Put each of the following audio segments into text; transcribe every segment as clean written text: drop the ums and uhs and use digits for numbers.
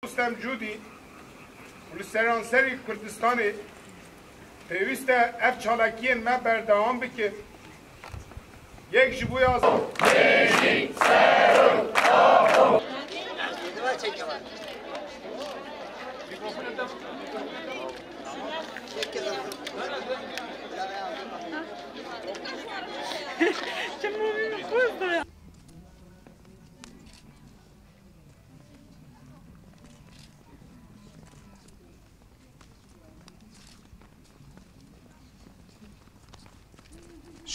رستم جودی و سرانسری کردستانی پیوسته اف چالکین من بردوام بکن یک جبوی آزاد بیشی سرو آهو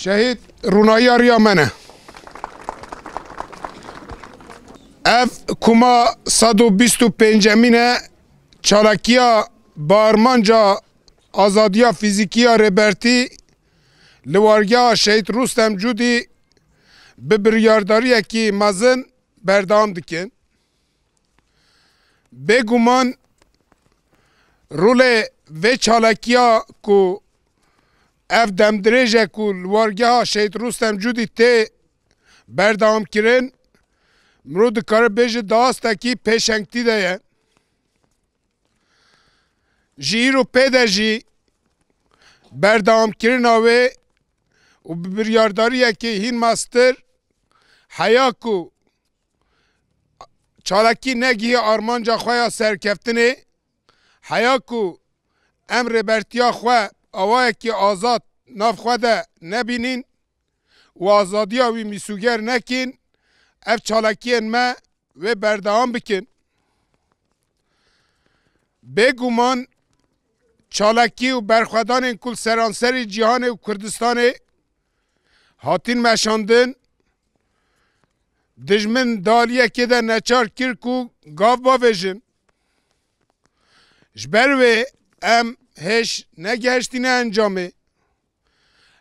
شهید رونایی آریا منه اف کما 125 چالکیا بارمانجا آزادیا فیزیکیا ربرتی لوارگیا شهید رستم جودی به بریارداری کی مزن بردام دکن بگومان رول و چالکیا کو اف دمدرێژە ku wargeha Şehîd Rûstem Cûdî tê berdewam kirin mirov dikare bêje dihastekî pêşengtî de ye ji îro pê de jî berdewamkirina wê û bi biryadariyekê hîn mastir heya ku çalakî negihî armanca xwe ya serkeftinê heya ku em rêbertiya xwe awayekî azad nav xwe de nebînin û azadiya wî mîsûger nekin ev çalakiyên me wê berdewam bikin bêguman çalakî û berxwedanên kul seranserî cîhanê û Kurdistanê hatin meşandin dijmin daliyekê de neçar kir ku gav bavêjin ji ber wê em هش نگهشتین انجامه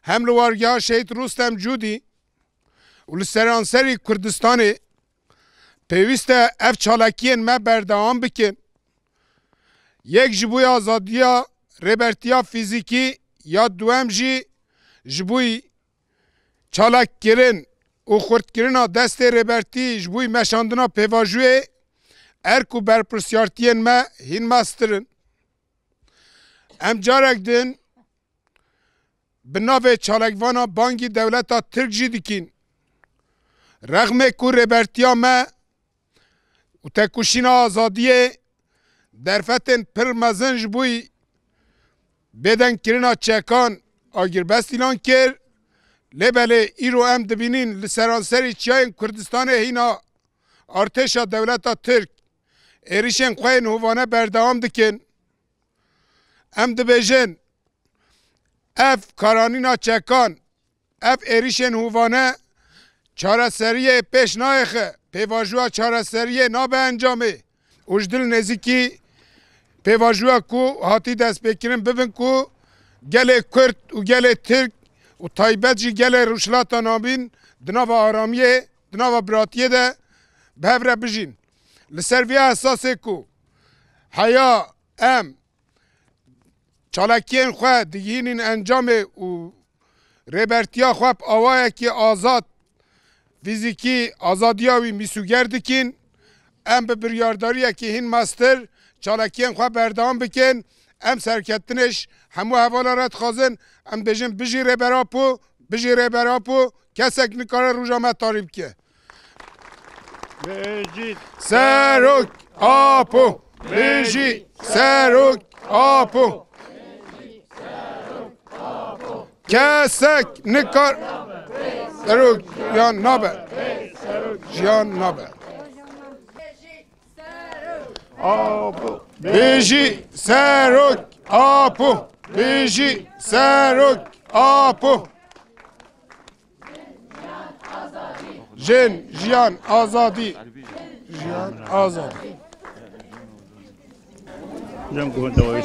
هم لوارگاه شهید رستم جودی و لسرانسری کردستانی پیوسته اف چالکین ما بردوام بکن یک جبوی آزادیا ربرتیا فیزیکی یا دوام جی جبوی چالک گرن و خورد گرنا دست ربرتی جبوی مشاندنا پیواجوه ارکو برپرسیارتین ما هین ماسترن ام جارک دن به ناو چالکوانا بانگی دولتا ترک جی دکین رغم کو ربرتیا ما و تکوشین آزادیه درفتن پر مزن جبوی بدن کرنا چکان آگیر بستیلان کر لبله ایرو ام دبینین لسرانسری چیاین کردستان هینا ارتشا دولتا ترک ایریشن خوین هوانه بردوام دکن ام دبیجن اف کارانینا چکان اف ایریشن هوانه چاره سریه پیش نایخه پیواجوه چاره سریه نابه انجامه اوجدل نزیکی پیواجوه کو هاتی دست بکرین ببین کو گل کرد و گل ترک و تایبت جی گل روشلاتا نابین دناو آرامیه دناو براتیه ده به هفره بجین لسرویه احساسه کو حیا ام چالکین خو دیگین انجام و ربرتیا خو آوای کی آزاد فیزیکی آزادیاوی میسوگر دکین ام به بریارداری کی هین ماستر چالکین خو بردام بکن ام سرکتنش همو حوالات خازن ام بجن بجی ربراپو کسک نکاره روجامه تاریب که بیشی سروک آپو بیشی سروک آپو کسک نکار سروک جیان نابه جیان نابه آبو بیشی سروک آپو بیشی سروک آپو جن جیان آزادی جیان آزادی جنگ دوایی